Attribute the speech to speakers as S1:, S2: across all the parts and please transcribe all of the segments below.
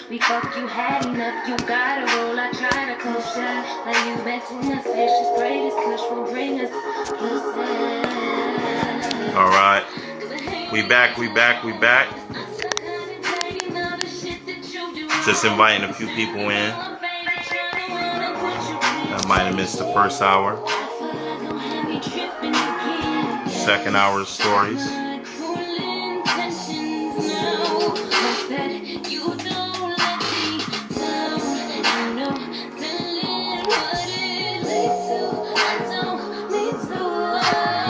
S1: We fuck you had enough, you gotta roll. I try to close ya. Like you betting us, vicious greatest kush will bring us closer.
S2: All right, we back. Just inviting a few people in. I might have missed the first hour. Second hour of stories.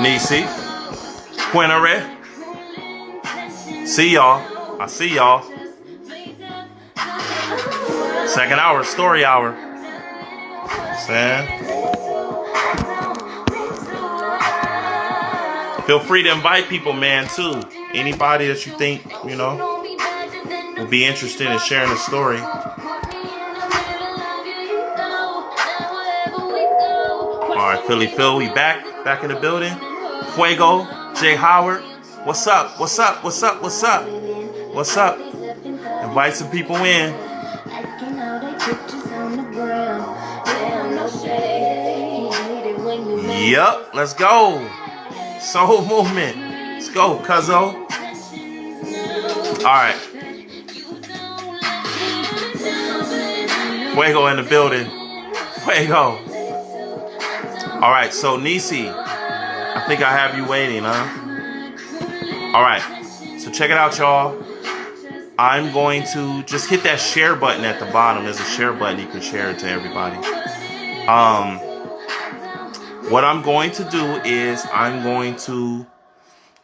S2: Nisi, Quinere. See y'all. I see y'all. Second hour, story hour. Sam. Feel free to invite people, man, too. Anybody that you think, you know, will be interested in sharing a story. All right, Philly Phil, we back in the building. Fuego, Jay Howard. What's up? Invite some people in. Yup, let's go. Soul movement. Let's go, cuzzo. All right. Fuego in the building. Fuego. All right, so Nisi, I think I have you waiting, huh? All right, so check it out, y'all. I'm going to just hit that share button at the bottom. There's a share button. You can share it to everybody. What I'm going to do is I'm going to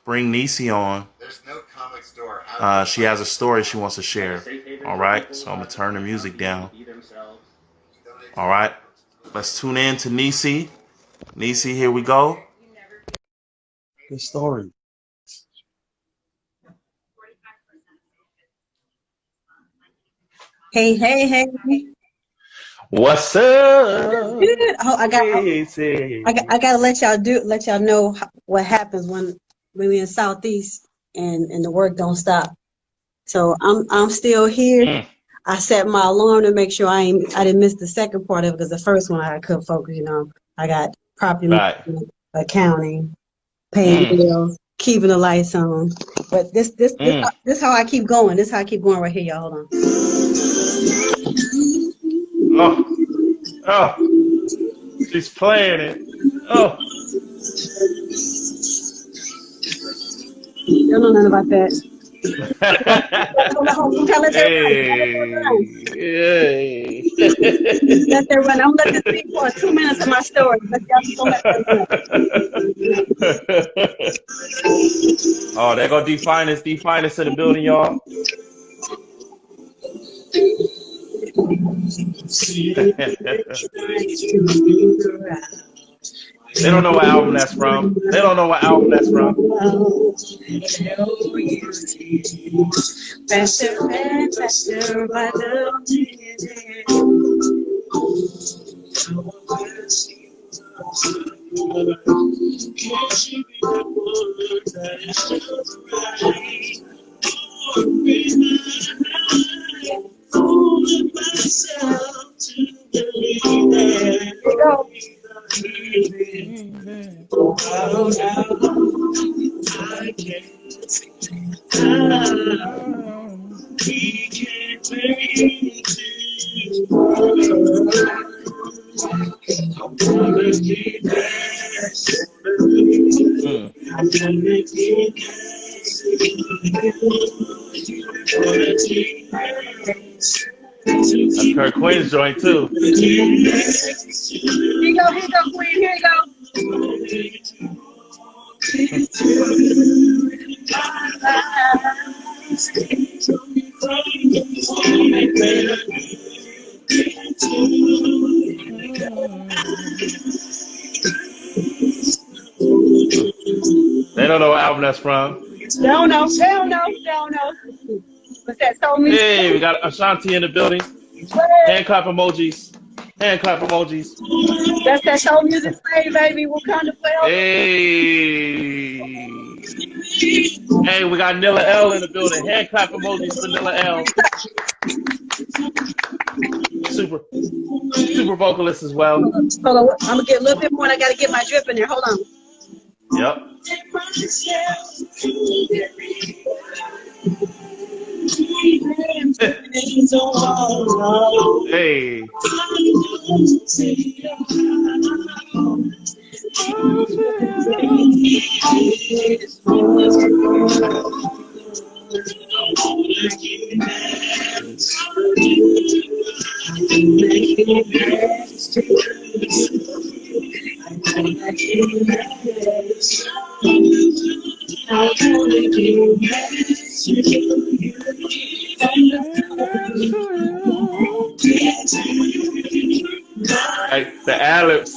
S2: bring Nisi on.
S3: There's no comic store.
S2: She has a story she wants to share. All right, so I'm going to turn the music down. All right, let's tune in to Nisi. Nisi, here we go. Good story.
S4: Hey.
S2: What's up?
S4: Good. Oh, I gotta let y'all know what happens when we in Southeast and the work don't stop. So I'm still here. I set my alarm to make sure I didn't miss the second part of it, because the first one I couldn't focus. You know, I got property management, accounting, paying bills, keeping the lights on. But this how I keep going. This how I keep going right here, y'all. Hold on.
S2: Oh, she's playing it. Oh.
S4: You don't know nothing about that.
S2: Hey.
S4: Let that run. I'm gonna let this be for 2 minutes of my story.
S2: Oh, there go D-Finest in the building, y'all. They don't know what album that's from. That's Kurt Quinn's joint too.
S4: Here you go, Queen. Here you go.
S2: They don't know what album that's from.
S4: Don't know. Don't know. Don't know. What's that soul music?
S2: Hey, we got Ashanti in the building. Hand clap emojis. Hand clap emojis.
S4: That's that soul music play, baby. Wakanda Forever.
S2: Hey. Hey, we got Nilla L in the building. Hand clap emojis for Nilla L. Super vocalist as well.
S4: Hold on. I'm going to get a little bit more and I got to get my drip in there. Hold on.
S2: Yep. Hey. Like the ad-libs.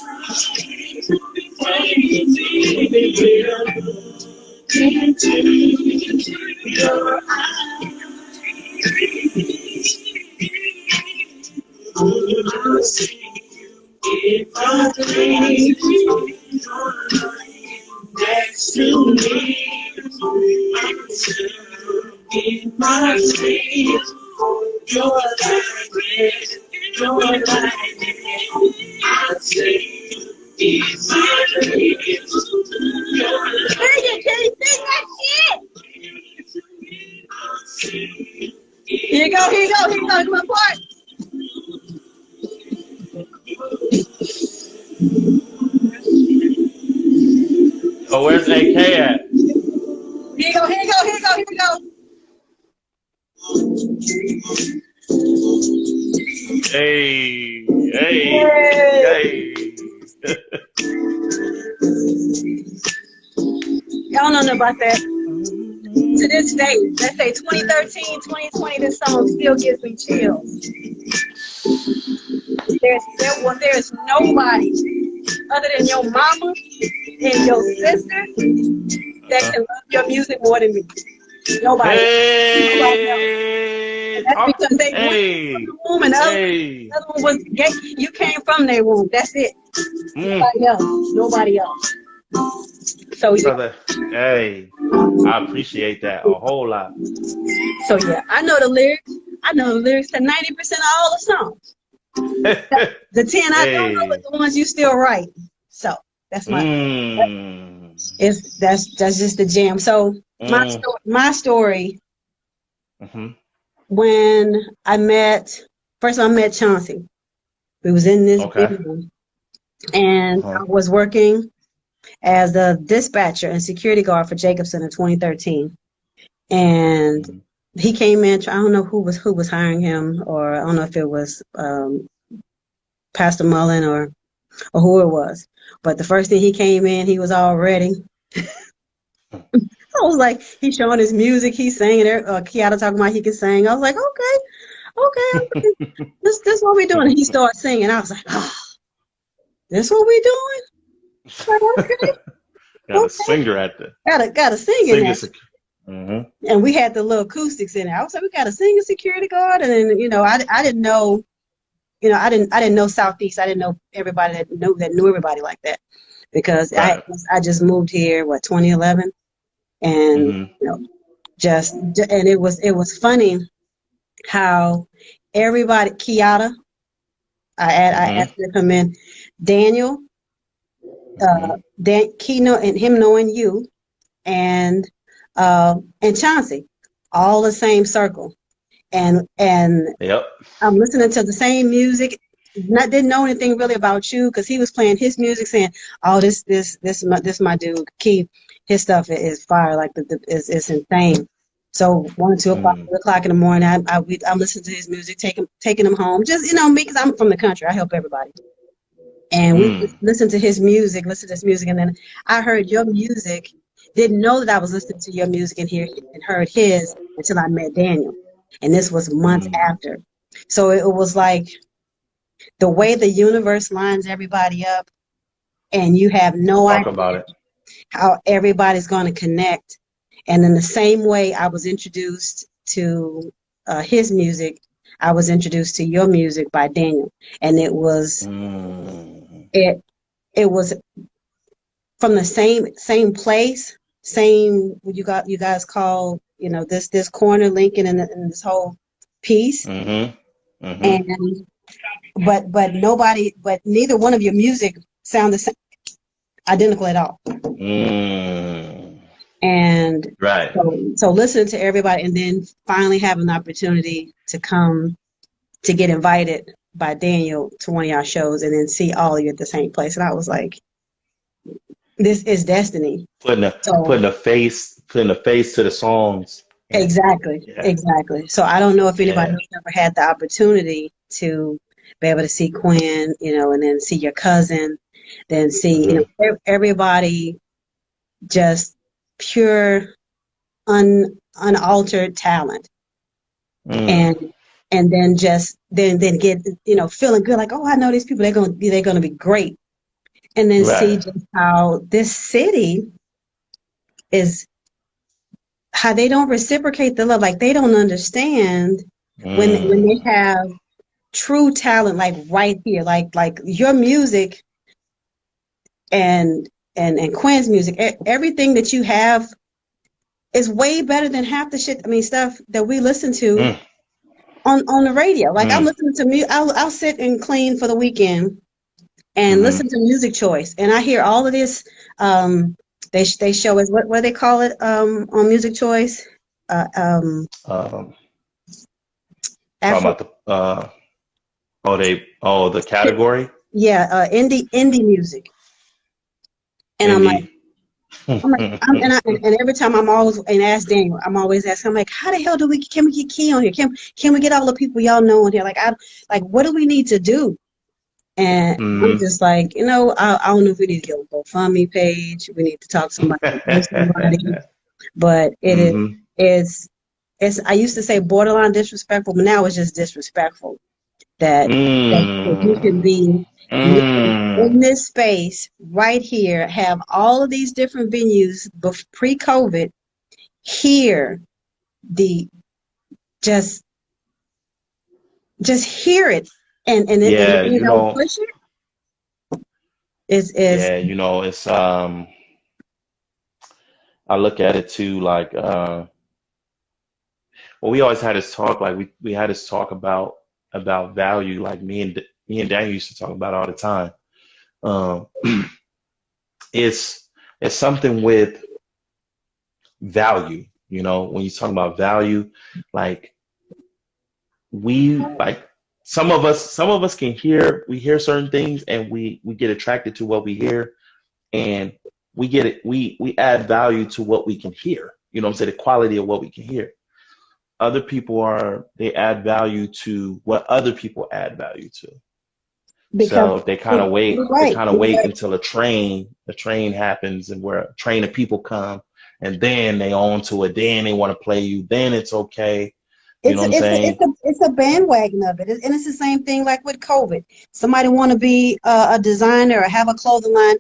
S4: Here you go. My part.
S2: Oh, where's AK at?
S4: Here you go.
S2: Hey.
S4: Y'all don't know about that. To this day, let's say 2013, 2020, this song still gives me chills. There's nobody other than your mama and your sister that can love your music more than me. Nobody.
S2: Hey.
S4: That's because they went from the womb and the other one was gay. You came from their womb. That's it. Nobody else. So
S2: brother, hey, I appreciate that a whole lot.
S4: So yeah, I know the lyrics. I know the lyrics to 90% of all the songs. The 10 I don't know, but the ones you still write. So that's my that's just the jam. So my story. When I met Chauncey. We was in this video, and I was working as a dispatcher and security guard for Jacobson in 2013. And he came in, I don't know who was hiring him, or I don't know if it was Pastor Mullen or who it was. But the first thing he came in, he was all ready. I was like, he's showing his music, he's singing it, Kiata talking about he can sing. I was like, okay. This what we doing. And he started singing. I was like, this what we doing? Like, okay.
S2: Got a singer at the
S4: got a singer in there. And we had the little acoustics in there. I was like, we got a singer security guard, and then I didn't know, I didn't know Southeast. I didn't know everybody that knew everybody like that, because I just moved here 2011, and and it was funny how everybody, Kiata, I asked her to come in, Daniel, Keno and him knowing you, and Chauncey, all the same circle, and I'm listening to the same music. Didn't know anything really about you, because he was playing his music, saying, "Oh, this my dude, Keith. His stuff is fire, like it's insane." So 1, 2 o'clock, 3 o'clock in the morning, I'm listening to his music, taking him home. Just me, because I'm from the country. I help everybody. And we listened to his music, and then I heard your music. Didn't know that I was listening to your music and heard his. until I met Daniel. And this was months
S2: Mm.
S4: after. So it was like the way the universe lines everybody up, and you have no
S2: Talk
S4: idea
S2: about it.
S4: how everybody's going to connect. And in the same way I was introduced to his music, I was introduced to your music by Daniel. And it was
S2: Mm.
S4: it it was from the same place, same you guys call, this corner Lincoln and this whole piece.
S2: Mm-hmm. Mm-hmm.
S4: And but neither one of your music sound the same, identical at all.
S2: Mm.
S4: And
S2: Right.
S4: so listening to everybody and then finally have an opportunity to come to get invited by Daniel to one of y'all shows and then see all of you at the same place. And I was like, this is destiny. So
S2: Putting a face to the songs. And
S4: exactly,
S2: yeah.
S4: exactly. So I don't know if anybody
S2: Yeah.
S4: else ever had the opportunity to be able to see Quinn, and then see your cousin, then see,
S2: Mm-hmm.
S4: everybody just pure, unaltered talent.
S2: Mm.
S4: And then just then get, feeling good, like, oh, I know these people, they're gonna be great. And then see
S2: Right.
S4: just how this city is, how they don't reciprocate the love, like they don't understand when they
S2: Mm.
S4: have true talent, like right here, like your music and Quinn's music, everything that you have is way better than half the shit, I mean, stuff that we listen to
S2: Mm.
S4: on the radio. Like I'm
S2: Mm.
S4: listening to music, I'll sit and clean for the weekend and
S2: Mm-hmm.
S4: listen to Music Choice, and I hear all of this. They show us what do they call it on Music Choice? Uh, um,
S2: Um, talking
S4: Afro,
S2: about the category
S4: yeah, indie music, and I'm like.
S2: indie.
S4: I'm like, and every time I'm always and ask Daniel, I'm always asking, I'm like, how the hell can we get Key on here? Can we get all the people y'all know on here? Like, what do we need to do? And I'm
S2: Mm.
S4: just like, I don't know if we need to get a GoFundMe page. We need to talk to somebody, know somebody. But
S2: Mm-hmm.
S4: it's I used to say borderline disrespectful, but now it's just disrespectful that you can
S2: Mm.
S4: be in
S2: Mm.
S4: this space right here, have all of these different venues pre-COVID, hear the just hear it, and
S2: Yeah,
S4: push it is
S2: yeah, it's I look at it too like well, we always had this talk, like we had this talk about value, like me and Daniel used to talk about all the time. Um, it's something with value, when you talk about value, like like some of us we hear certain things and we get attracted to what we hear, and we get it we add value to what we can hear, what I'm saying, the quality of what we can hear. Other people they add value to what other people add value to.
S4: because
S2: So
S4: you're
S2: they
S4: right.
S2: kind of wait until the train happens, and where a train of people come, and then they own to it, then they want to play you, then it's okay. You know what I'm saying?
S4: It's a bandwagon of it, and it's the same thing like with COVID. Somebody want to be a designer or have a clothing line.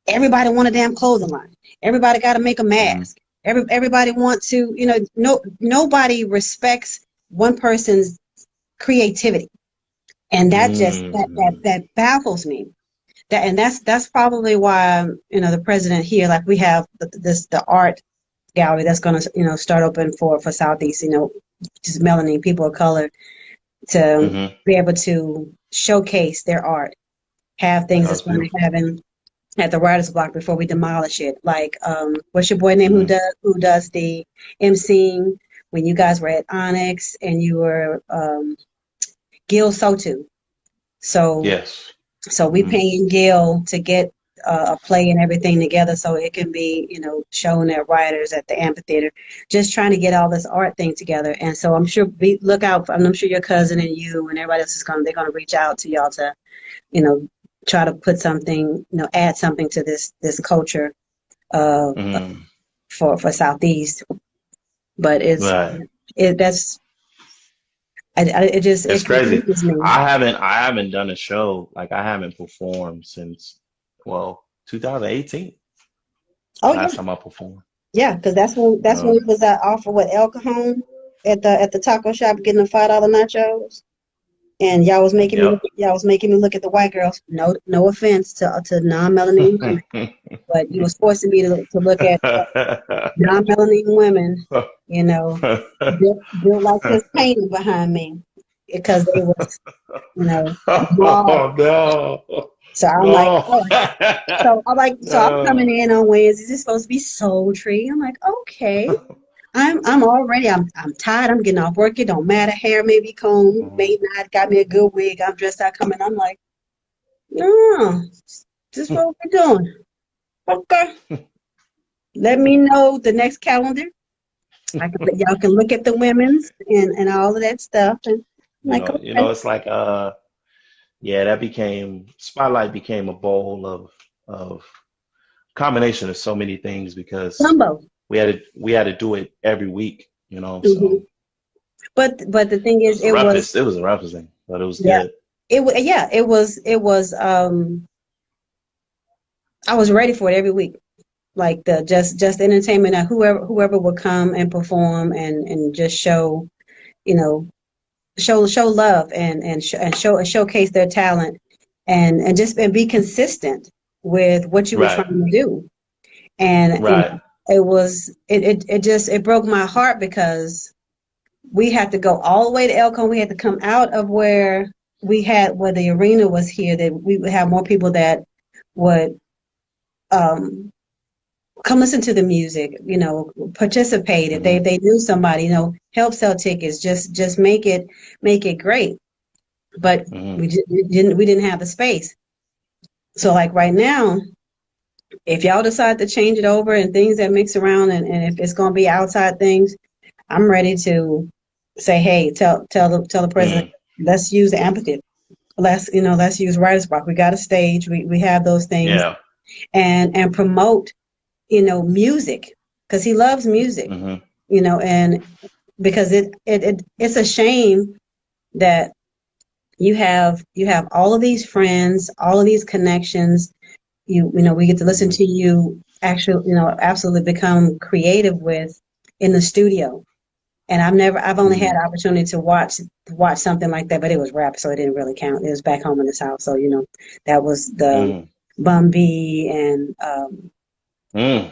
S4: Everybody want a damn clothing line. Everybody got to make a
S2: Mm,
S4: mask. Everybody want to, nobody respects one person's creativity, and
S2: mm,
S4: that baffles me. That's probably why, the president here, like we have the art gallery that's going to, start open for Southeast, just melanin people of color to
S2: mm-hmm.
S4: be able to showcase their art, have things
S2: That
S4: that's
S2: was
S4: going to
S2: beautiful.
S4: happen at the writer's block before we demolish it. Like, what's your boy name
S2: Mm,
S4: who does the emceeing when you guys were at Onyx and you were Gil Sotu. So
S2: yes.
S4: we
S2: Mm,
S4: paying Gil to get a play and everything together so it can be, shown at writers at the amphitheater. Just trying to get all this art thing together. And so I'm sure look out. I'm sure your cousin and you and everybody else they're gonna reach out to y'all to, you know, try to put something, add something to this culture uh,
S2: mm.
S4: for Southeast. But
S2: Right.
S4: that's
S2: It's
S4: it
S2: crazy.
S4: confuses me.
S2: I haven't done a show, like I haven't performed since, well, 2018.
S4: Oh yeah,
S2: Last time I performed.
S4: yeah, because
S2: You
S4: that's when
S2: know.
S4: we was off of what El Cajon at the taco shop getting the $5 nachos. And
S2: Yep.
S4: y'all was making me look at the white girls. No offense to non-melanated women, but you was forcing me to look at non-melanated women, you know, built like this painting behind me because they was, you know,
S2: Oh
S4: bald.
S2: no.
S4: So I'm like,
S2: No.
S4: oh, so I'm coming
S2: No.
S4: in on Wednesdays. It's supposed to be sultry. I'm like, okay. I'm tired. I'm getting off work. It don't matter. Hair may be combed, may
S2: Mhm.
S4: not. Got me a good wig. I'm dressed out coming. I'm like, no, this is what we're doing. Okay. Let me know the next calendar. Y'all can look at the women's and all of that stuff. And I'm like, okay.
S2: It's like yeah, that became Spotlight became a bowl of combination of so many things because
S4: Combo.
S2: we had to do it every week,
S4: hmm
S2: so
S4: But the thing
S2: it
S4: is,
S2: was the roughest, it was the roughest thing, but it was
S4: yeah,
S2: good.
S4: it was I was ready for it every week. Like the just entertainment that whoever would come and perform and just show, you know, show love and showcase their talent and just and be consistent with what you were
S2: Right,
S4: trying to do. And
S2: right.
S4: it broke my heart because we had to go all the way to Elko. We had to come out of where the arena was here, that we would have more people that would um, come listen to the music, participate. If
S2: Hmm.
S4: they knew somebody, help sell tickets, just make it great. But
S2: Hmm.
S4: we didn't have the space. So like right now, if y'all decide to change it over and things that mix around and if it's gonna be outside things, I'm ready to say, hey, tell the president,
S2: Hmm.
S4: let's use the amphitheater. Let's use Writer's Block. We got a stage. We have those things
S2: Yeah.
S4: and promote, music because he loves music,
S2: Hmm.
S4: and because it's a shame that you have all of these friends, all of these connections. We get to listen
S2: Hmm.
S4: to you actually, absolutely become creative with in the studio. And I've only had
S2: Hmm.
S4: the opportunity to watch something like that, but it was rap, so it didn't really count. It was back home in the South, so that was the
S2: Hmm.
S4: Bun B and
S2: Hmm.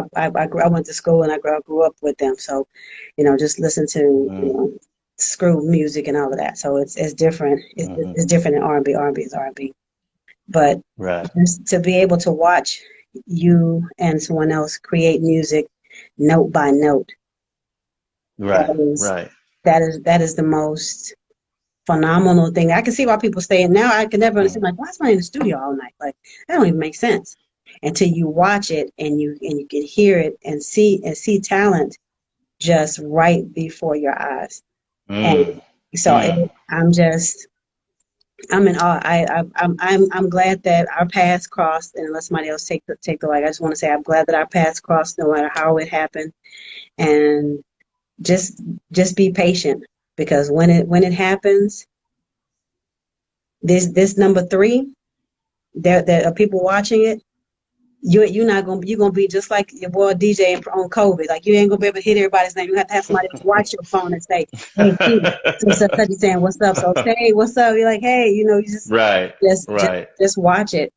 S4: I went to school and I grew up with them, so just listen to
S2: Hmm.
S4: screw music and all of that. So it's different.
S2: Hmm.
S4: It's different in R&B. R&B is R&B, but
S2: Right,
S4: just to be able to watch you and someone else create music note by note, that
S2: right,
S4: is
S2: right.
S4: that is the most phenomenal thing. I can see why people stay. And now I can never
S2: Hmm.
S4: understand, like, why is somebody in the studio all night? Like, that don't even make sense until you watch it and you can hear it and see talent just right before your eyes. And
S2: Hmm.
S4: so
S2: Hmm.
S4: I'm in awe. I'm glad that our paths crossed. And unless somebody else take the light, I just want to say I'm glad that our paths crossed, no matter how it happened. And just just be patient because when it happens, this number three, there are people watching it. You're gonna be just like your boy DJ on COVID. Like you ain't gonna be able to hit everybody's name. You have to have somebody else watch your phone and say, "Hey, T, so such you saying what's up?" So say, "Hey, what's up?" You're like, "Hey, you
S2: Right, right.
S4: just watch it.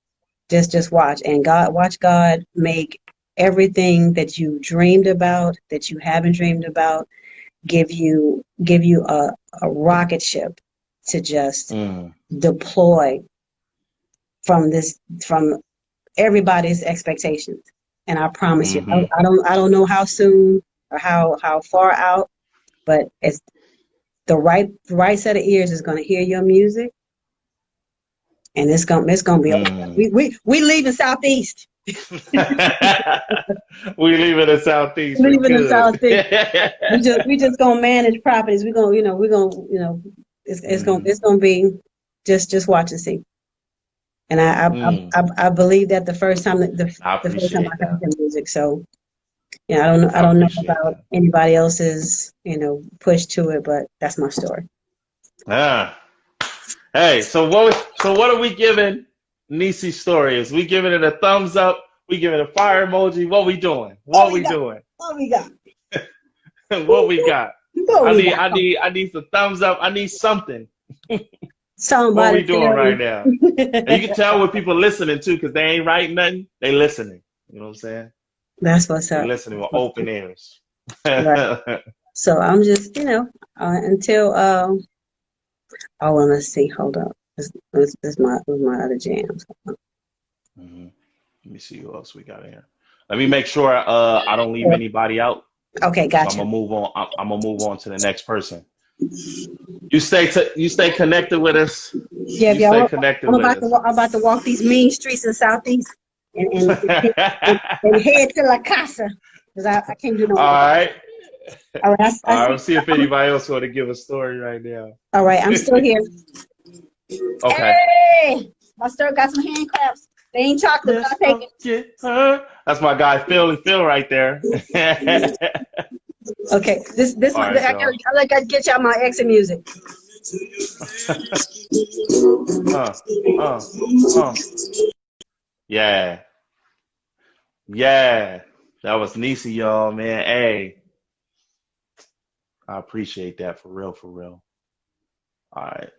S4: Just watch and watch God make everything that you dreamed about, that you haven't dreamed about, give you a rocket ship to just
S2: Hmm.
S4: deploy from everybody's expectations. And I promise you,
S2: Hmm.
S4: I don't know how soon or how far out, but it's the right set of ears is going to hear your music, and it's gonna be okay.
S2: Hmm.
S4: We leaving Southeast,
S2: We leave it in Southeast for
S4: leaving the
S2: good.
S4: Southeast. We just gonna manage properties. We're gonna
S2: Hmm.
S4: it's gonna be just watch and see. And
S2: Hmm.
S4: I believe that the first time
S2: I
S4: the first time
S2: appreciate
S4: I heard
S2: that.
S4: the music. So Yeah, I
S2: I
S4: don't know
S2: appreciate
S4: about
S2: that.
S4: anybody else's, push to it, but that's my story.
S2: Ah. Hey, so what are we giving Nisi's story? Is we giving it a thumbs up? We giving it a fire emoji? What we doing?
S4: What
S2: What
S4: we
S2: we
S4: got?
S2: doing?
S4: What we got?
S2: What we got?
S4: What
S2: I
S4: we
S2: need
S4: got?
S2: I need I need some thumbs up. I need something. What
S4: Somebody
S2: we doing
S4: tell
S2: right
S4: me.
S2: now? And you can tell when people listening too, because they ain't writing nothing. They listening. You know what I'm saying?
S4: That's what's
S2: They
S4: up.
S2: listening with open ears.
S4: Right. So I'm just, until oh well, let's see. Hold up. This my other jams.
S2: Mhm. Let me see who else we got in here. Let me make sure I don't leave anybody out.
S4: Okay,
S2: So I'm
S4: gotcha.
S2: gonna move on. I'm gonna move on to the next person. You stay connected with us.
S4: Yeah,
S2: You
S4: if y'all
S2: stay
S4: want,
S2: connected with us.
S4: I'm about to walk these mean streets in Southeast and head to La Casa because I can't do no
S2: All
S4: more.
S2: right.
S4: All right,
S2: All right. Let's see if anybody else want to give a story right now.
S4: all right, I'm still here.
S2: Okay.
S4: Hey, I still got some hand claps. They ain't chocolate, but
S2: Let's
S4: I take
S2: go
S4: it.
S2: get her. That's my guy Phil right there.
S4: Okay, this
S2: All
S4: one
S2: right, y'all.
S4: I like I get y'all my exit music.
S2: uh, uh, uh. Yeah. Yeah. That was Nisi, y'all, man. Hey, I appreciate that for real, for real. All right.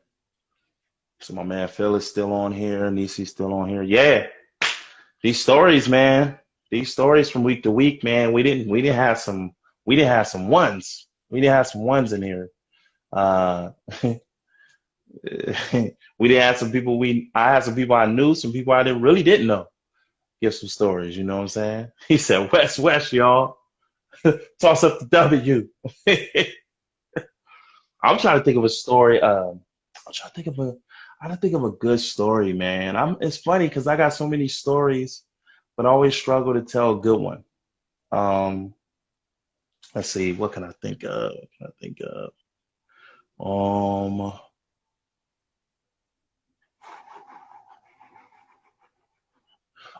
S2: So my man Phil is still on here. Nisi's still on here. Yeah. These stories, man. These stories from week to week, man. We didn't have some ones. We didn't have some ones in here. Uh we didn't have some people I had some people I knew, some people I didn't really didn't know. Give some stories, you know what I'm saying? He said, West, y'all. Toss up the W. I'm trying to think of a story. I'm trying to think of a I don't think of a good story, man. It's funny because I got so many stories, but I always struggle to tell a good one. Um, let's see, what can I think of? What can I think of? Um,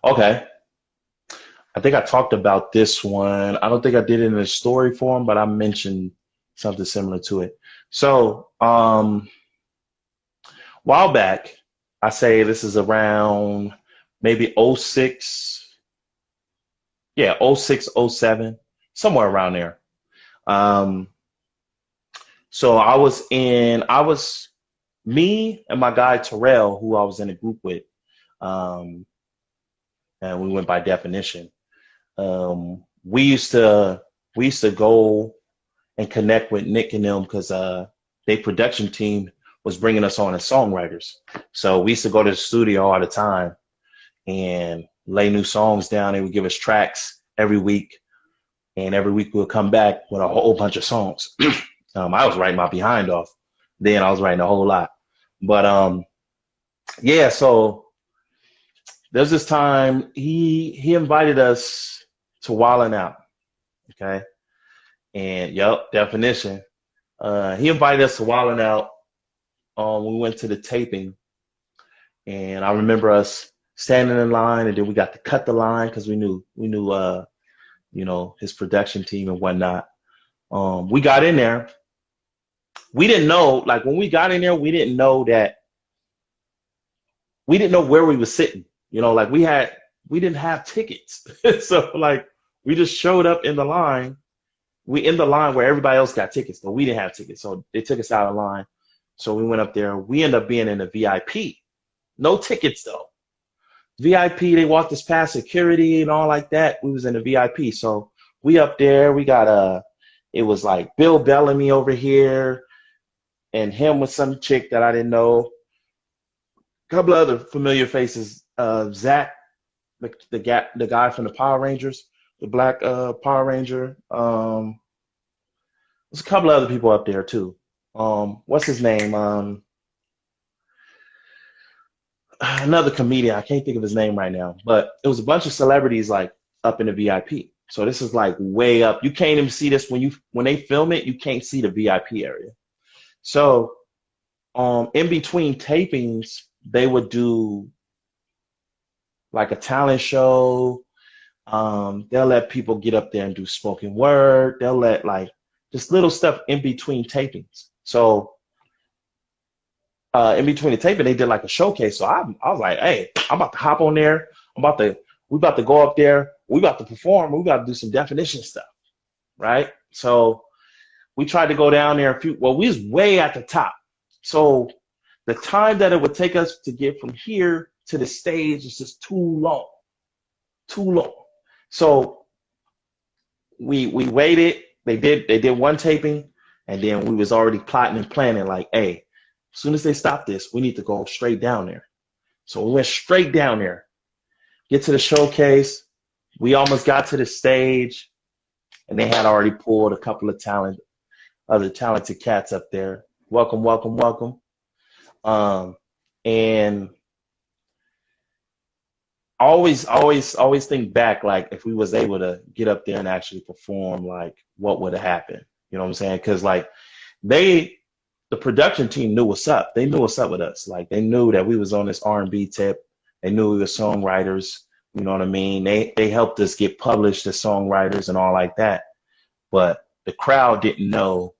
S2: okay. I think I talked about this one. I don't think I did it in a story form, but I mentioned something similar to it. So, while back, I say this is around maybe '06, yeah, '06, '07, somewhere around there. Um, so I was me and my guy Terrell, who I was in a group with, um, and we went by definition. We used to go and connect with Nick and them because their production team was bringing us on as songwriters. So we used to go to the studio all the time and lay new songs down. They would give us tracks every week, and every week we'll come back with a whole bunch of songs. I was writing my behind off. Then I was writing a whole lot. But yeah, so there's this time he invited us to Wildin' Out. Okay. And yep, definition. He invited us to Wildin' Out. We went to the taping, and I remember us standing in line, and then we got to cut the line because we knew his production team and whatnot. We got in there. We didn't know, like when we got in there, we didn't know where we were sitting. Like we didn't have tickets. So like we just showed up in the line. We in the line where everybody else got tickets, but we didn't have tickets. So they took us out of line. So we went up there. We ended up being in the VIP. No tickets though. VIP, they walked us past security and all like that. We was in the VIP. So we up there, we got it was like Bill Bellamy over here and him with some chick that I didn't know. A couple of other familiar faces. Zach, the guy from the Power Rangers, the black Power Ranger. There's a couple of other people up there too. What's his name? Another comedian. I can't think of his name right now, but it was a bunch of celebrities like up in the VIP. So this is like way up. You can't even see this when they film it. You can't see the VIP area. So in between tapings, they would do like a talent show. They'll let people get up there and do spoken word. They'll let like just little stuff in between tapings. So in between the taping, they did like a showcase. So I was like, hey, I'm about to hop on there. We about to go up there. We about to perform. We about to do some definition stuff, right? So we tried to go down there we was way at the top. So the time that it would take us to get from here to the stage is just too long, too long. So we waited. They did one taping, and then we was already plotting and planning like, hey, as soon as they stop this, we need to go straight down there. So we went straight down there, get to the showcase. We almost got to the stage, and they had already pulled a couple of other talented cats up there. Welcome, welcome, welcome. And always think back, like if we was able to get up there and actually perform, like what would have happened? You know what I'm saying? Because like the production team knew what's up. They knew what's up with us. Like they knew that we was on this R&B tip. They knew we were songwriters. You know what I mean? They helped us get published as songwriters and all like that. But the crowd didn't know,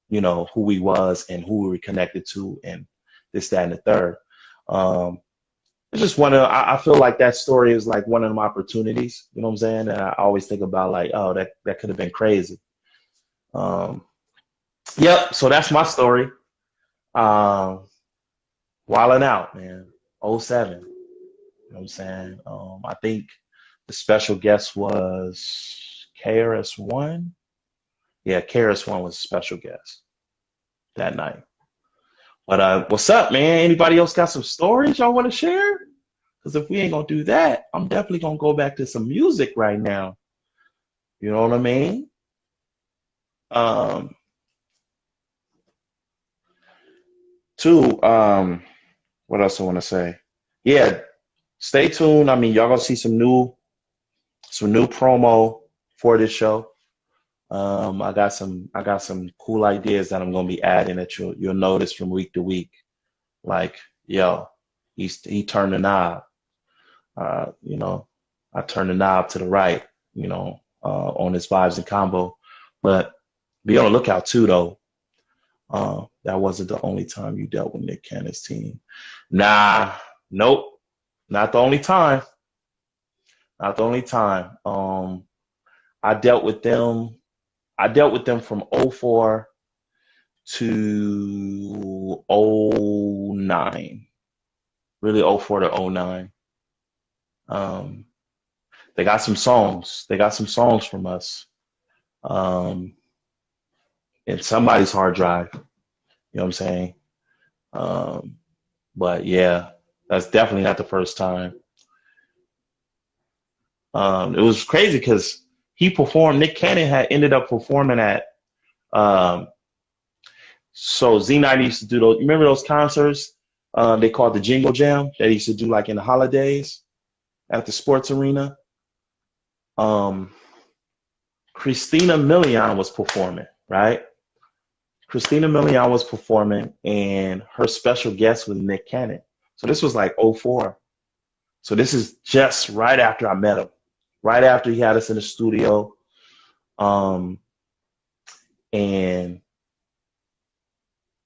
S2: you know, who we was and who we were connected to and this, that, and the third. It's just I feel like that story is like one of them opportunities, you know what I'm saying? And I always think about like, oh, that could have been crazy. Yep. So that's my story. Wilding out, man. '07. You know what I'm saying? I think the special guest was KRS-One. Yeah, KRS-One was a special guest that night. But what's up, man? Anybody else got some stories y'all want to share? Because if we ain't gonna do that, I'm definitely gonna go back to some music right now. You know what I mean? What else I want to say? Yeah, stay tuned. I mean, y'all gonna see some new promo for this show. I got some cool ideas that I'm gonna be adding that you'll notice from week to week. Like, yo, he turned the knob. You know, I turned the knob to the right, you know, on his vibes and combo. But be on the lookout too, though. That wasn't the only time you dealt with Nick Cannon's team. Nah, nope, not the only time. Not the only time. I dealt with them from '04 to '09. Really '04 to '09. They got some songs. They got some songs from us. In somebody's hard drive. You know what I'm saying? But yeah, that's definitely not the first time. It was crazy because Nick Cannon had ended up performing at, so Z90 used to do those, you remember those concerts they called the Jingle Jam that he used to do like in the holidays at the sports arena? Christina Milian was performing, right? Christina Milian was performing and her special guest was Nick Cannon. So this was like '04. So this is just right after I met him, right after he had us in the studio. And,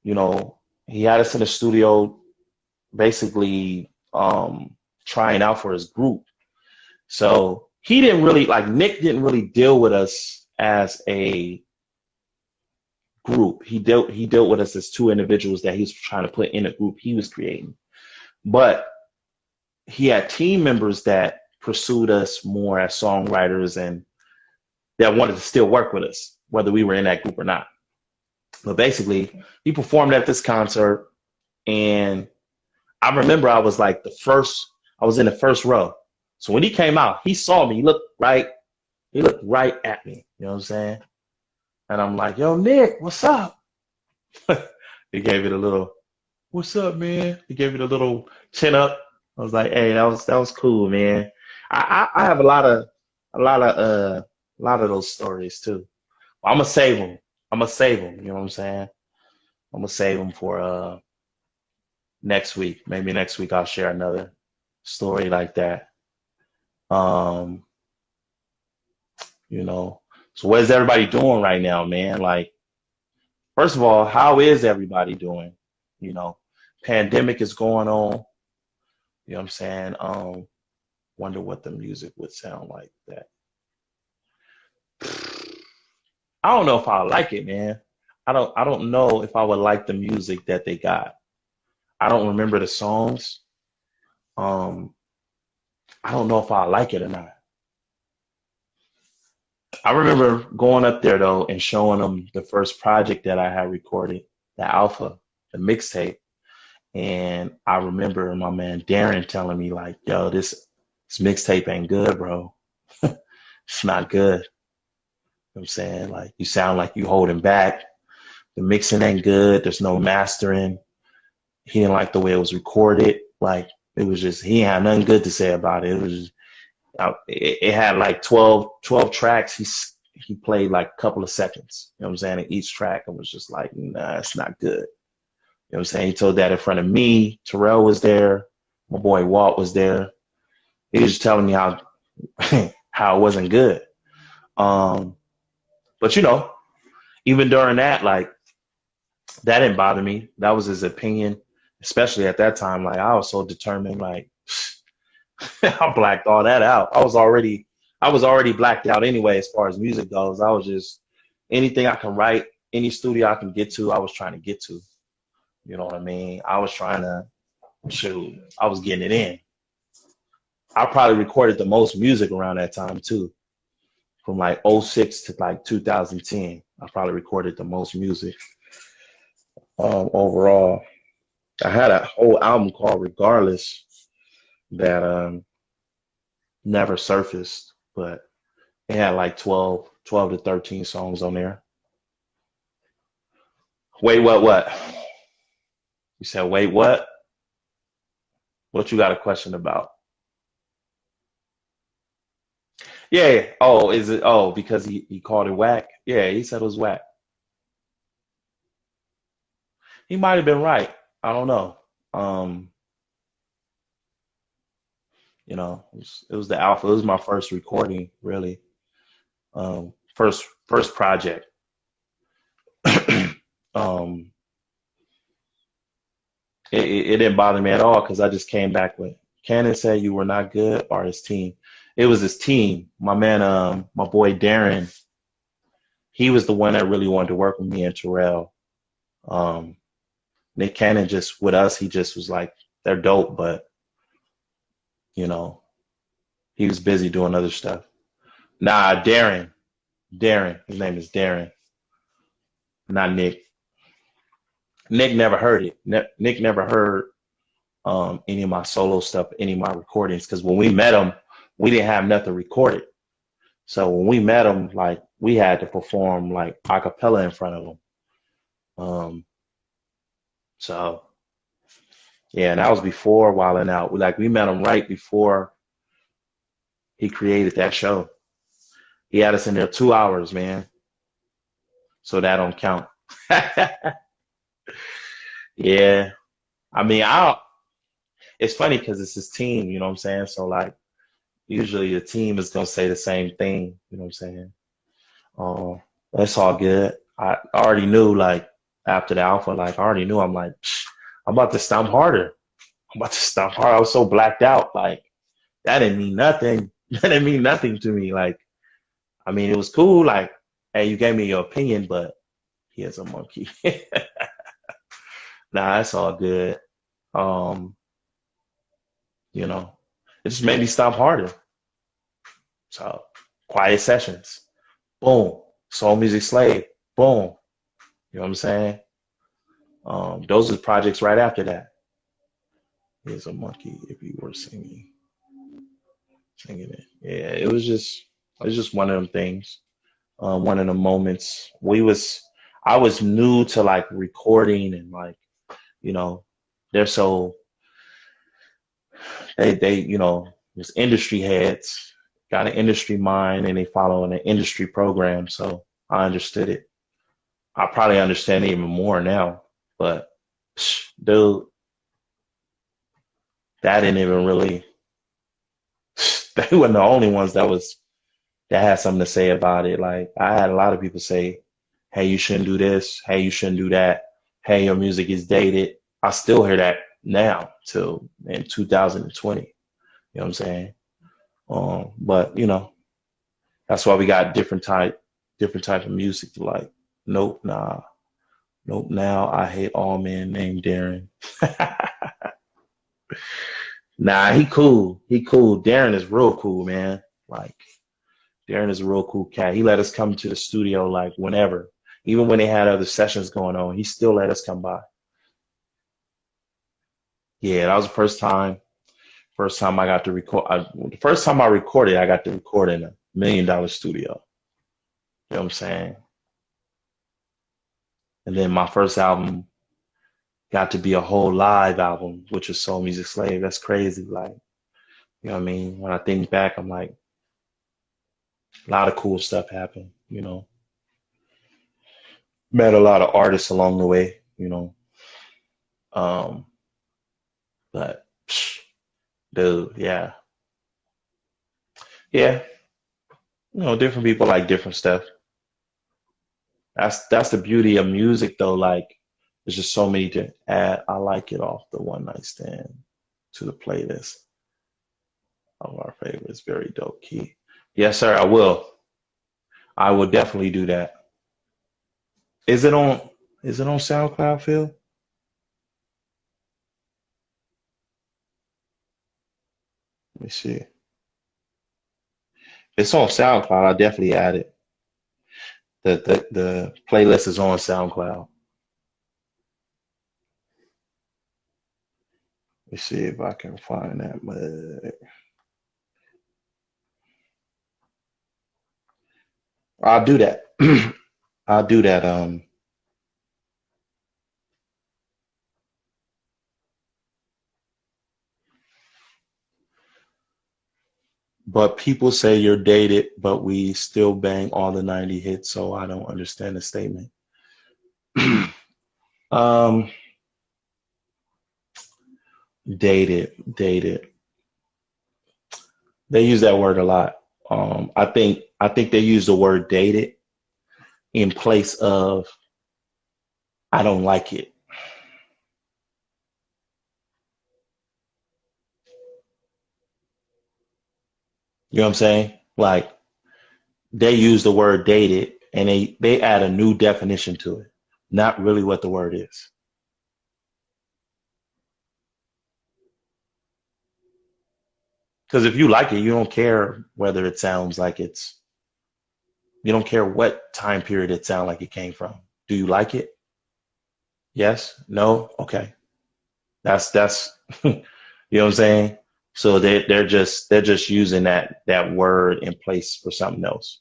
S2: you know, he had us in the studio basically trying out for his group. So he didn't really, like Nick didn't really deal with us as a group. He dealt with us as two individuals that he was trying to put in a group he was creating. But he had team members that pursued us more as songwriters and that wanted to still work with us, whether we were in that group or not. But basically, he performed at this concert, and I remember I was in the first row. So when he came out, he saw me. He looked right at me. You know what I'm saying? And I'm like, yo, Nick, what's up? He gave it a little, what's up, man? He gave it a little chin up. I was like, hey, that was cool, man. I have a lot of those stories too. I'm gonna save them. You know what I'm saying? I'm gonna save them for next week. Maybe next week I'll share another story like that. you know. So what is everybody doing right now, man? Like, first of all, how is everybody doing? You know, pandemic is going on. You know what I'm saying? Wonder what the music would sound like that. I don't know if I like it, man. I don't know if I would like the music that they got. I don't remember the songs. Um, I don't know if I like it or not. I remember going up there though and showing them the first project that I had recorded, the Alpha, the mixtape. And I remember my man Darren telling me like, yo, this mixtape ain't good, bro. It's not good. You know what I'm saying? Like you sound like you holding back. The mixing ain't good. There's no mastering. He didn't like the way it was recorded. Like it was just, he had nothing good to say about it. It was just, it had like 12 tracks. He played like a couple of seconds, you know what I'm saying, in each track. It was just like, nah, it's not good. You know what I'm saying? He told that in front of me. Terrell was there. My boy Walt was there. He was just telling me how how it wasn't good. But you know, even during that, like that didn't bother me. That was his opinion, especially at that time. Like I was so determined, like I blacked all that out. I was already blacked out anyway as far as music goes. I was just anything I can write, any studio I can get to, I was trying to get to. You know what I mean? I was trying to shoot. I was getting it in. I probably recorded the most music around that time too. From like '06 to like 2010. I probably recorded the most music overall. I had a whole album called Regardless that never surfaced, but it had like 12 to 13 songs on there. Wait, what? You said, wait, what? What you got a question about? Yeah. Oh, is it? Oh, because he called it whack? Yeah, he said it was whack. He might have been right. I don't know. Um, it was the Alpha. It was my first recording, really. First project. um, it didn't bother me at all because I just came back with Cannon said you were not good or his team. It was his team. My man, my boy Darren, he was the one that really wanted to work with me and Terrell. Um, Nick Cannon just with us, he just was like, they're dope, but you know, he was busy doing other stuff. Nah, Darren, his name is Darren, not Nick. Nick never heard it. Nick never heard any of my solo stuff, any of my recordings, because when we met him, we didn't have nothing recorded. So when we met him, like we had to perform like a cappella in front of him. Um, so yeah, and that was before Wildin' Out. We met him right before he created that show. He had us in there 2 hours, man. So that don't count. Yeah. I mean, it's funny because it's his team, you know what I'm saying? So like usually the team is gonna say the same thing, you know what I'm saying? That's all good. I already knew like after the Alpha, like I already knew I'm like, I'm about to stomp harder. I'm about to stomp harder. I was so blacked out, like that didn't mean nothing. That didn't mean nothing to me. Like, I mean, it was cool, like, hey, you gave me your opinion, but he is a monkey. Nah, that's all good. Um, you know, it just made me stomp harder. So quiet sessions, boom. Soul Music Slave, boom. You know what I'm saying? Those are projects right after that. Here's a monkey if you were singing it. Yeah, it was just one of them things. One of the moments. I was new to like recording and like, you know, they're so they was industry heads, got an industry mind and they follow an industry program. So I understood it. I probably understand it even more now, but dude, that didn't even really, they weren't the only ones that was that had something to say about it. Like I had a lot of people say, "Hey, you shouldn't do this. Hey, you shouldn't do that. Hey, your music is dated." I still hear that now till in 2020. You know what I'm saying? But that's why we got different type of music to like. Nope, nah. Nope, now I hate all men named Darren. Nah, he cool. He cool. Darren is real cool, man. Like Darren is a real cool cat. He let us come to the studio like whenever. Even when they had other sessions going on, he still let us come by. Yeah, that was the first time. First time I got to record. The first time I recorded, I got to record in $1 million studio. You know what I'm saying? And then my first album got to be a whole live album, which was Soul Music Slave. That's crazy. Like, you know what I mean? When I think back, I'm like, a lot of cool stuff happened. Met a lot of artists along the way. Um, but dude, yeah, yeah. Different people like different stuff. That's the beauty of music, though. Like, there's just so many to add. I like it off the one night stand to the playlist of our favorites. Very dope key. Yes, sir. I will. I will definitely do that. Is it on? Is it on SoundCloud, Phil? Let me see. It's on SoundCloud. I definitely add it. The playlist is on SoundCloud. Let me see if I can find that. But I'll do that. I'll do that. But people say you're dated, but we still bang all the 90 hits, so I don't understand the statement. um, dated. They use that word a lot. I think they use the word dated in place of I don't like it. You know what I'm saying? Like they use the word dated and they add a new definition to it, not really what the word is. Because if you like it, you don't care whether it sounds like you don't care what time period it sounds like it came from. Do you like it? Yes? No? Okay. That's you know what I'm saying? So they're just using that word in place for something else.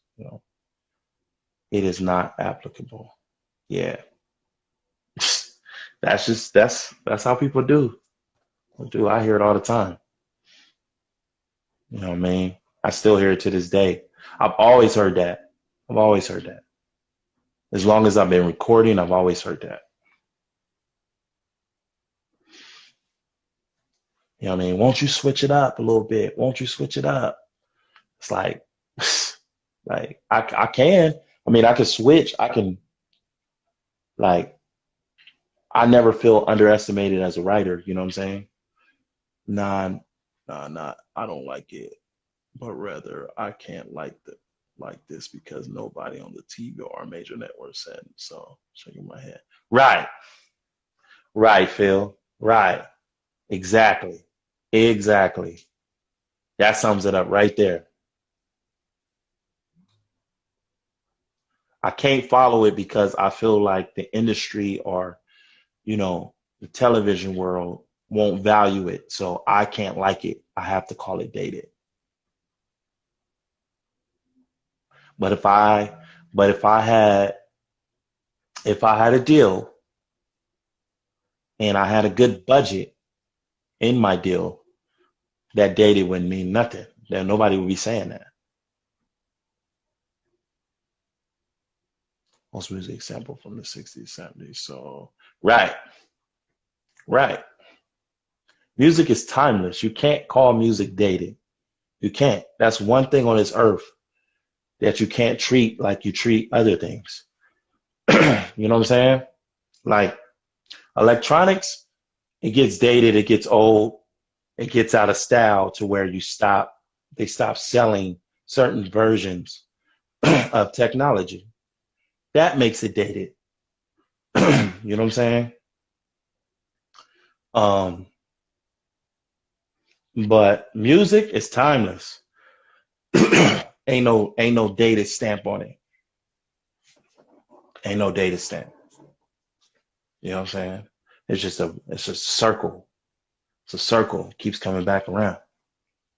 S2: It is not applicable. Yeah. That's how people do. I hear it all the time. You know what I mean? I still hear it to this day. I've always heard that. I've always heard that. As long as I've been recording, I've always heard that. You know what I mean? Won't you switch it up a little bit? Won't you switch it up? It's like, like I can. I mean, I can switch. I can like. I never feel underestimated as a writer. You know what I'm saying? Nah, nah, nah. I don't like it, but rather I can't like this because nobody on the TV or major network said so. Shaking my head. Right, right, Phil. Right, exactly, exactly. That sums it up right there. I can't follow it because I feel like the industry or the television world won't value it. So I can't like it. I have to call it dated. But if I had a deal and I had a good budget in my deal, that dated wouldn't mean nothing. Then nobody would be saying that. Most music sample from the 60s, 70s. So right, right. Music is timeless. You can't call music dated. You can't. That's one thing on this earth that you can't treat like you treat other things. You know what I'm saying? Like electronics, it gets dated, it gets old, it gets out of style to where they stop selling certain versions of technology. That makes it dated. You know what I'm saying? Um, but music is timeless. Ain't no dated stamp on it. Ain't no dated stamp. You know what I'm saying? It's a circle. It's a circle. It keeps coming back around.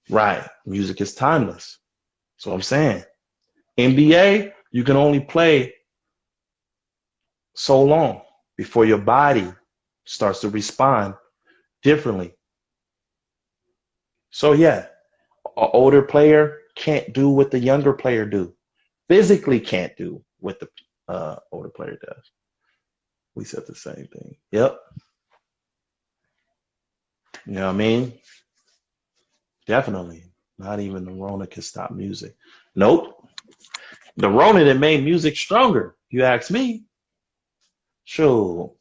S2: Right. Music is timeless. That's what I'm saying. NBA, you can only play so long before your body starts to respond differently. So yeah, an older player can't do what the younger player do. Physically can't do what the older player does. We said the same thing. Yep. You know what I mean? Definitely. Not even the Rona can stop music. Nope. The Rona that made music stronger, you ask me. Sure.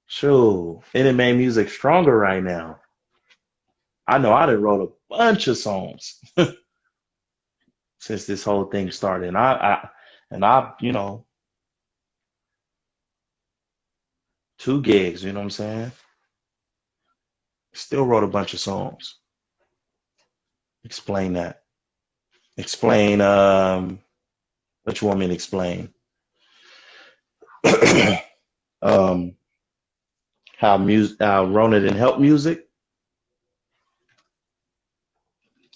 S2: Sure. It done made music stronger right now. I know I done wrote a bunch of songs since this whole thing started. And I, 2 gigs, you know what I'm saying? Still wrote a bunch of songs. Explain that. Explain what you want me to explain. How Rona didn't help music.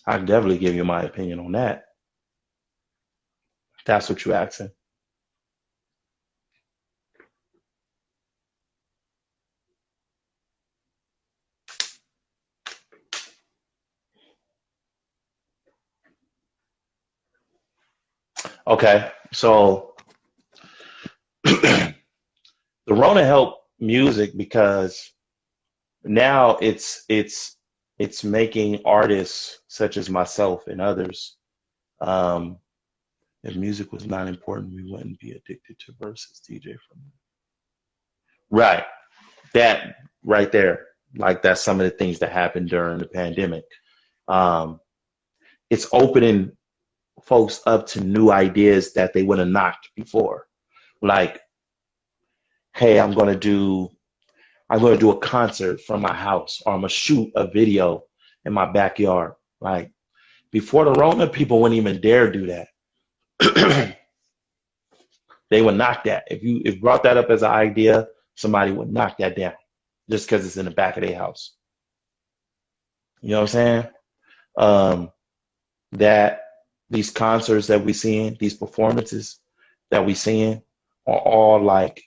S2: I can definitely give you my opinion on that. That's what you're asking. Okay, so the Rona helped music because now it's making artists such as myself and others. Um, if music was not important, we wouldn't be addicted to verses, DJ from right. That right there, like that's some of the things that happened during the pandemic. Um, it's opening folks up to new ideas that they would have knocked before. Like, hey, I'm gonna do a concert from my house, or I'm gonna shoot a video in my backyard. Like before the Rona, people wouldn't even dare do that. They would knock that. If you brought that up as an idea, somebody would knock that down just because it's in the back of their house. You know what I'm saying? Um, that these concerts that we seeing, these performances that we seeing, are all like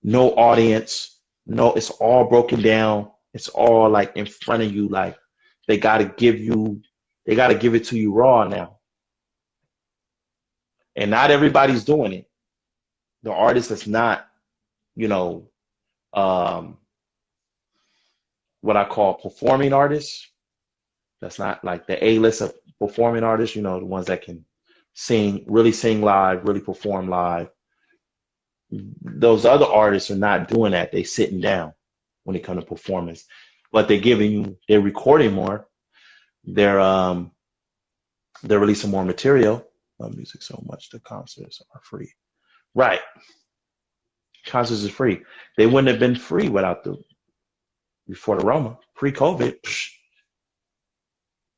S2: no audience, no, it's all broken down. It's all like in front of you, like they gotta give it to you raw now. And not everybody's doing it. The artist that's not, you know, um, what I call performing artists. That's not like the A-list of performing artists, the ones that can really sing live, really perform live. Those other artists are not doing that. They sitting down when it comes to performance. But they're recording more. They're releasing more material. Music so much. The concerts are free. Right. Concerts are free. They wouldn't have been free before the Roma. Pre-COVID.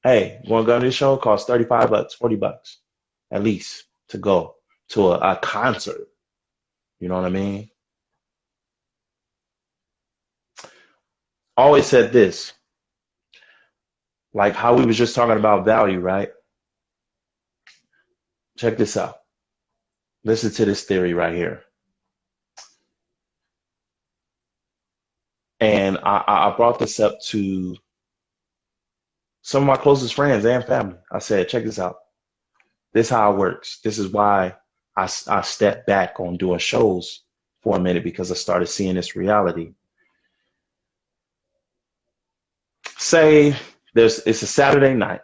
S2: Hey, you want to go to this show? It costs $35, $40 at least to go to a concert. You know what I mean? I always said this, like how we was just talking about value, right? Check this out. Listen to this theory right here. And I brought this up to some of my closest friends and family. I said, check this out. This is how it works. This is why I stepped back on doing shows for a minute, because I started seeing this reality. Say it's a Saturday night,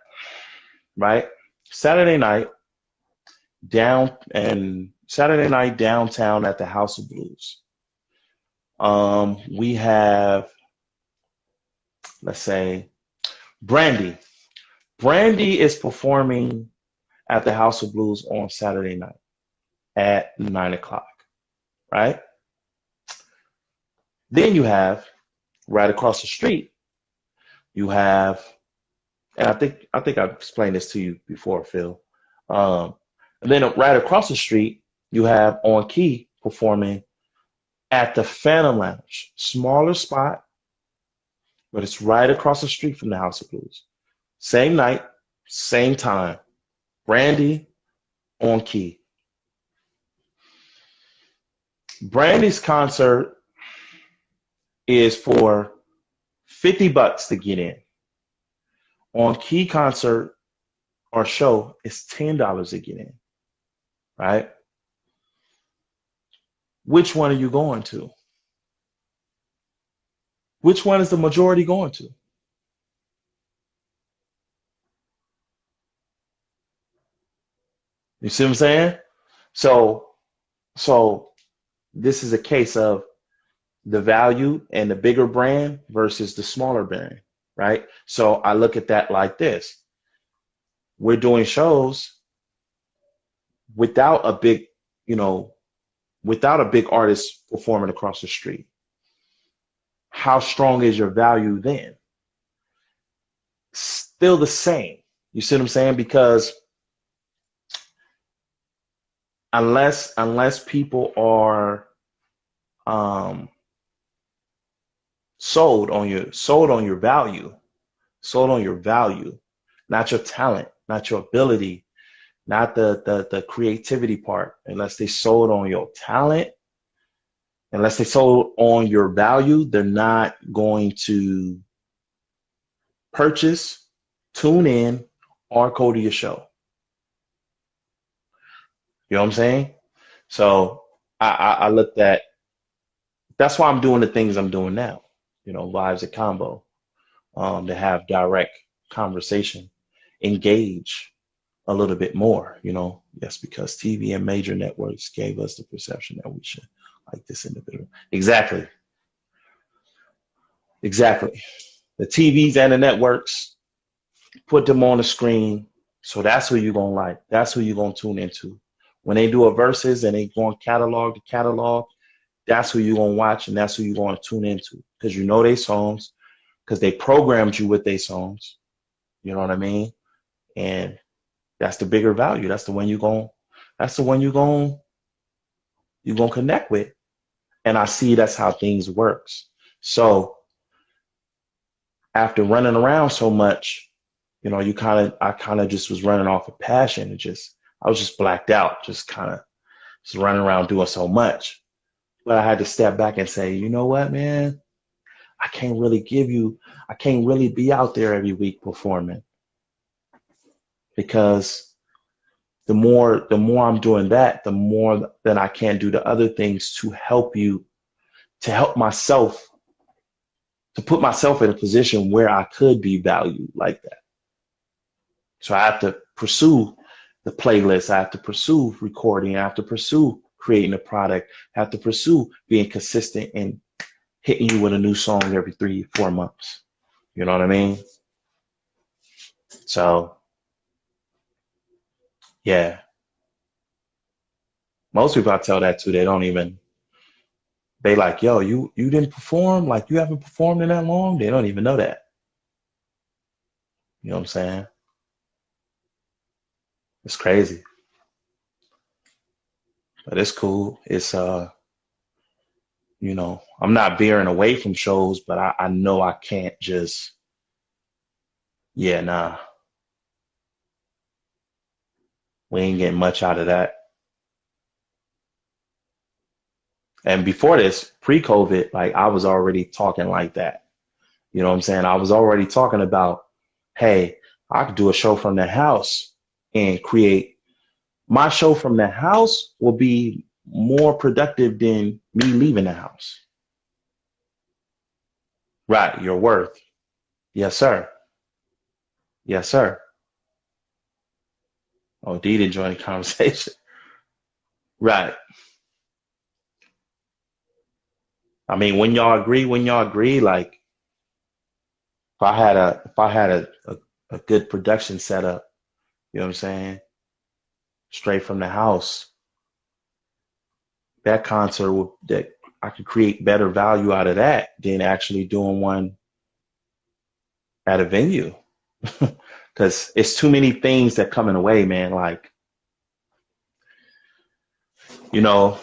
S2: right? Saturday night downtown at the House of Blues. We have, let's say, Brandy. Brandy is performing at the House of Blues on Saturday night at 9 o'clock, right? Then you have right across the street, you have, and I think I've explained this to you before, Phil. And then right across the street, you have On Key performing at the Phantom Lounge, smaller spot, but it's right across the street from the House of Blues. Same night, same time. Brandy, On Key. Brandy's concert is for $50 to get in. On Key concert or show is $10 to get in, right? Which one are you going to? Which one is the majority going to? You see what I'm saying? So this is a case of the value and the bigger brand versus the smaller brand, right? So I look at that like this. We're doing shows without a big, without a big artist performing across the street. How strong is your value then? Still the same. You see what I'm saying? Because unless people are sold on your value, not your talent, not your ability, not the creativity part, unless they sold on your talent, unless they sold on your value, they're not going to purchase, tune in, or go to your show. You know what I'm saying? So I looked at, that's why I'm doing the things I'm doing now, lives at Convo, to have direct conversation, engage a little bit more, yes, because TV and major networks gave us the perception that we should like this individual. Exactly. The TVs and the networks put them on the screen. So that's who you're going to like. That's who you're going to tune into. When they do a verses and they go on catalog to catalog, that's who you're going to watch and that's who you're going to tune into, because you know their songs, because they programmed you with their songs. You know what I mean? And that's the bigger value. That's the one you're going to connect with. And I see that's how things works. So after running around so much, I kind of just was running off of passion and I was just blacked out, just running around doing so much. But I had to step back and say, you know what, man, I can't really be out there every week performing, because the more I'm doing that, the more that I can do the other things to help myself, to put myself in a position where I could be valued like that. So I have to pursue the playlist. I have to pursue recording. I have to pursue creating a product. I have to pursue being consistent and hitting you with a new song every 3-4 months. You know what I mean? So, yeah. Most people I tell that to, they like, yo, you didn't perform? Like, you haven't performed in that long? They don't even know that. You know what I'm saying? It's crazy. But it's cool. It's, I'm not veering away from shows, but I know I can't just, we ain't getting much out of that. And before this, pre-COVID, like, I was already talking like that. You know what I'm saying? I was already talking about, hey, I could do a show from the house and create. My show from the house will be more productive than me leaving the house. Right, your worth. Yes, sir. Yes, sir. Oh, D didn't join the conversation. Right. I mean, when y'all agree, like if I had a good production setup, you know what I'm saying? Straight from the house, that concert would that I could create better value out of that than actually doing one at a venue. Because it's too many things that come in the way, man. Like, you know,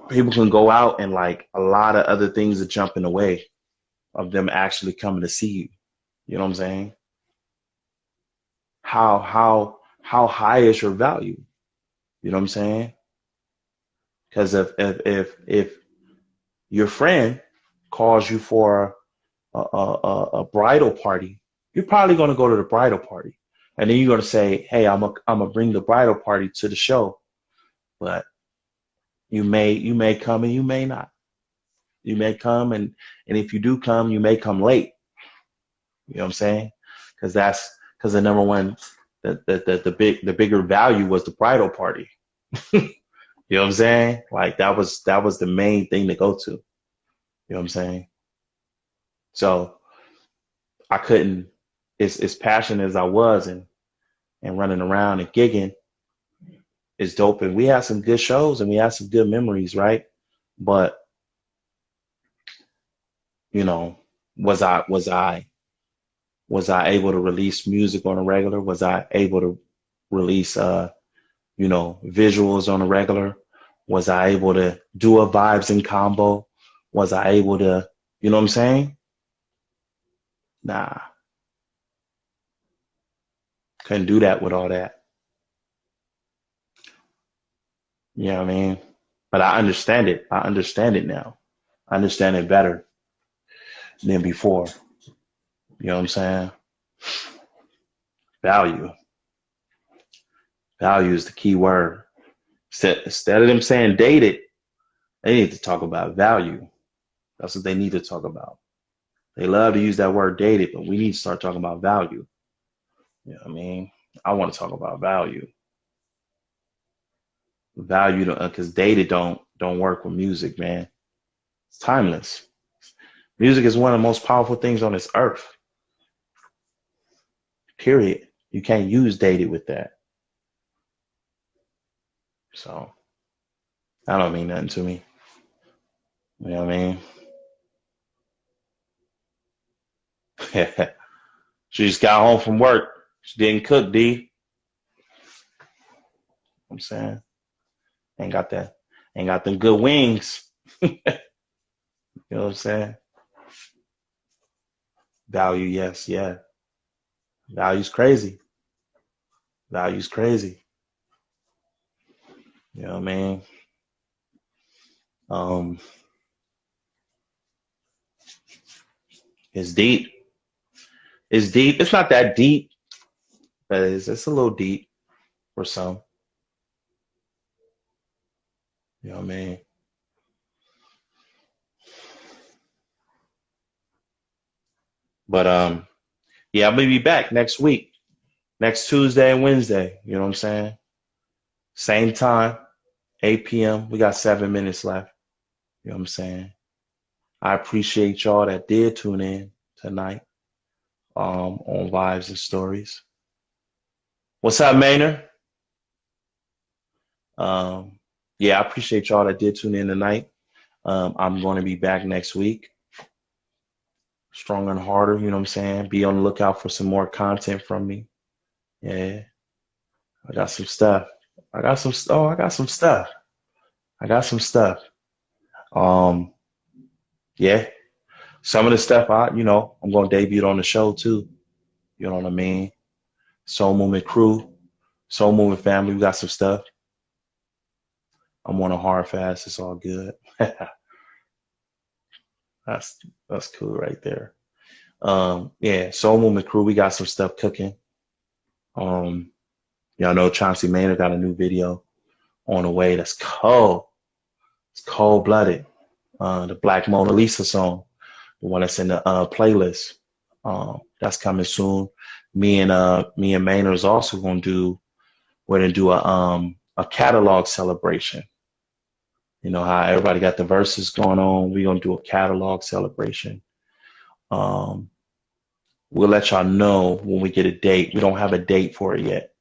S2: people can go out and like a lot of other things are jumping the way of them actually coming to see you. You know what I'm saying? How high is your value? You know what I'm saying? Because if your friend calls you for a bridal party, you're probably going to go to the bridal party, and then you're going to say, "Hey, I'm gonna bring the bridal party to the show," but you may come and you may not. You may come and if you do come, you may come late. You know what I'm saying? Because the number one the bigger value was the bridal party. You know what I'm saying? Like that was the main thing to go to. You know what I'm saying? So I couldn't as passionate as I was and running around and gigging is dope. And we had some good shows and we had some good memories, right? But you know, was I able to release music on a regular? Was I able to release visuals on a regular? Was I able to do a vibes and combo? Was I able to, you know what I'm saying? Nah, couldn't do that with all that. You know what I mean? But I understand it. I understand it now. I understand it better than before. You know what I'm saying? Value. Value is the key word. Instead of them saying date it, they need to talk about value. That's what they need to talk about. They love to use that word dated, but we need to start talking about value. You know what I mean? I want to talk about value. Value, because dated don't work with music, man. It's timeless. Music is one of the most powerful things on this earth. Period. You can't use dated with that. So that don't mean nothing to me. You know what I mean? She just got home from work. She didn't cook, D. You know what I'm saying? Ain't got them good wings. You know what I'm saying? Value, yes, yeah. Value's crazy. Value's crazy. You know what I mean? Um, it's deep. It's deep. It's not that deep, but it's a little deep for some. You know what I mean? But yeah, I'm gonna be back next week, next Tuesday and Wednesday. You know what I'm saying? Same time, 8 p.m. We got 7 minutes left. You know what I'm saying? I appreciate y'all that did tune in tonight on Vibes and Stories. What's up, Maynard? Yeah, I appreciate y'all that did tune in tonight. I'm going to be back next week, stronger and harder. You know what I'm saying? Be on the lookout for some more content from me. Yeah, I got some stuff. I got some. Oh, I got some stuff. I got some stuff. Um, yeah, some of the stuff I'm going to debut it on the show too. You know what I mean? Soul Movement crew, Soul Movement family. We got some stuff. I'm on a hard fast. It's all good. That's cool right there. Yeah, Soul Movement crew. We got some stuff cooking. Y'all know Chauncey Maynard got a new video on the way. That's cold. It's cold blooded. The Black Mona Lisa song, the one that's in the playlist. That's coming soon. Me and Maynard is also gonna do we're gonna do a catalog celebration. You know how everybody got the verses going on. We're gonna do a catalog celebration. Um, we'll let y'all know when we get a date. We don't have a date for it yet.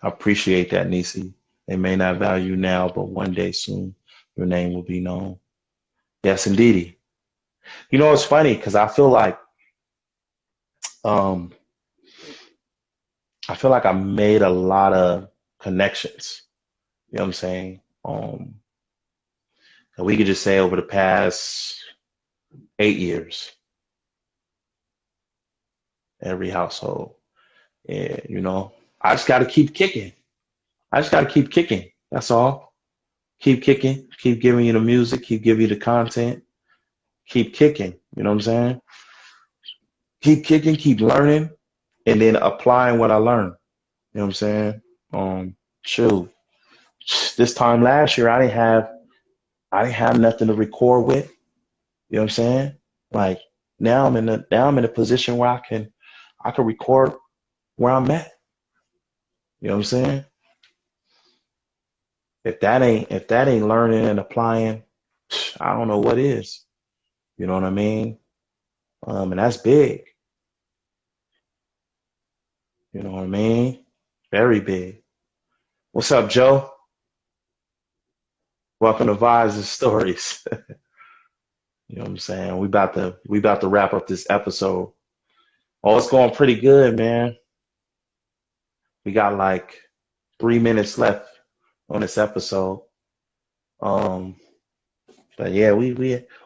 S2: I appreciate that, Nisi. They may not value you now, but one day soon your name will be known. Yes, indeedy. You know, it's funny because um, I feel like I made a lot of connections. You know what I'm saying? And we could just say over the past 8 years, every household. Yeah, you know, I just got to keep kicking. I just got to keep kicking. That's all. Keep kicking. Keep giving you the music. Keep giving you the content. Keep kicking. You know what I'm saying? Keep kicking. Keep learning, and then applying what I learned. You know what I'm saying? Shoot. This time last year, I didn't have nothing to record with. You know what I'm saying? Like now I'm in a position where I can record where I'm at. You know what I'm saying? If that ain't learning and applying, I don't know what is. You know what I mean? And that's big. You know what I mean? Very big. What's up, Joe? Welcome to Vibes and Stories. You know what I'm saying? We about to wrap up this episode. Oh, it's going pretty good, man. We got like 3 minutes left on this episode. But yeah, we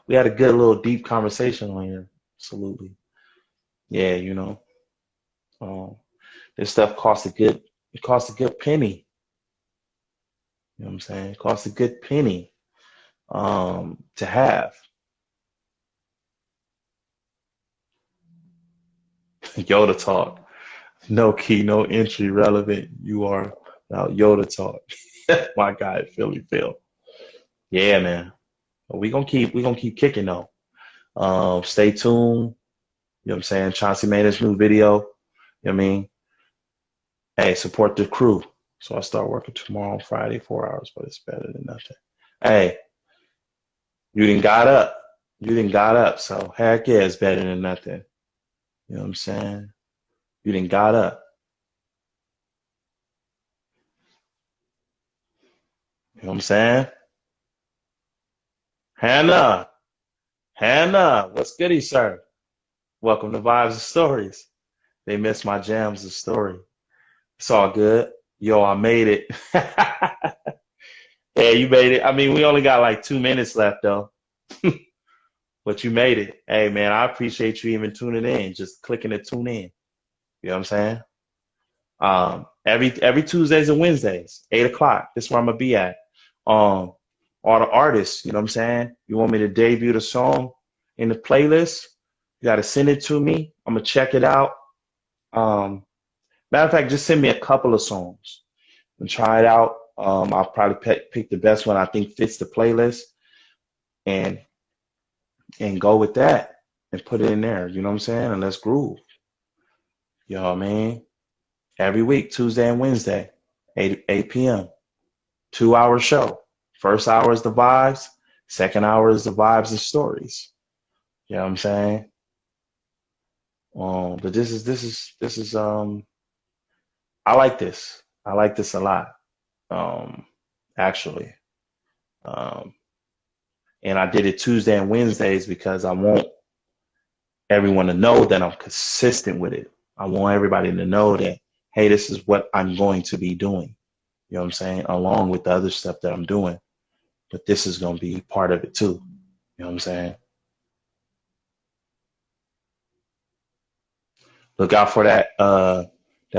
S2: had a good little deep conversation on here. Absolutely. Yeah, you know. This stuff costs a good penny. You know what I'm saying? It costs a good penny to have. Yoda talk. No key, no entry relevant. You are now Yoda talk. My guy, Philly Phil. Yeah, man. We gonna keep kicking though. Stay tuned. You know what I'm saying? Chauncey made his new video. You know what I mean? Hey, support the crew. So I start working tomorrow on Friday, 4 hours, but it's better than nothing. Hey, you didn't got up. You didn't got up. So heck yeah, it's better than nothing. You know what I'm saying? You didn't got up. You know what I'm saying? Hannah, what's goody, sir? Welcome to Vibes and Stories. They missed my jams and story. It's all good. Yo, I made it. Yeah, you made it. I mean, we only got like 2 minutes left though. But you made it. Hey man, I appreciate you even tuning in, just clicking to tune in. You know what I'm saying? Every Tuesdays and Wednesdays, 8 o'clock. This is where I'm gonna be at. All the artists, you know what I'm saying? You want me to debut the song in the playlist? You gotta send it to me. I'm gonna check it out. Matter of fact, just send me a couple of songs and try it out. I'll probably pick the best one I think fits the playlist and go with that and put it in there. You know what I'm saying? And let's groove. You know what I mean? Every week, Tuesday and Wednesday, 8 p.m. 2 hour show. First hour is the vibes. Second hour is the vibes and stories. You know what I'm saying? But this is I like this. I like this a lot. Actually. And I did it Tuesday and Wednesdays because I want everyone to know that I'm consistent with it. I want everybody to know that, hey, this is what I'm going to be doing. You know what I'm saying? Along with the other stuff that I'm doing. But this is going to be part of it too. You know what I'm saying? Look out for that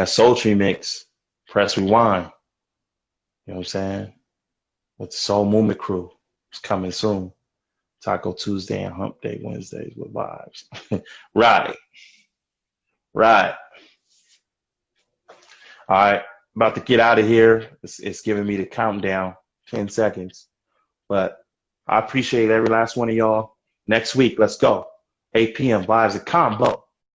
S2: sultry mix. Press rewind. You know what I'm saying? With the Soul Movement crew. It's coming soon. Taco Tuesday and Hump Day Wednesdays with vibes. Right. All right. About to get out of here. It's giving me the countdown. 10 seconds. But I appreciate every last one of y'all. Next week, let's go. 8 p.m. Vibes at Convo.